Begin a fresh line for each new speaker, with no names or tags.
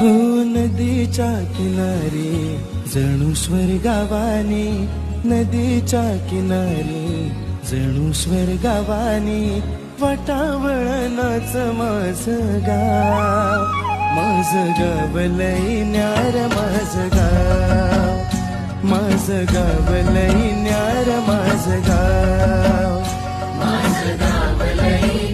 हो नदीच्या किनारी जणू स्वर्गावानी, नदीच्या किनारी जणू स्वर्गावानी, वाटावळणाच माझं गाव, माझं गाव लई न्यार माझं गाव, माझं गाव लई न्यार माझं गाव, माझं गाव लई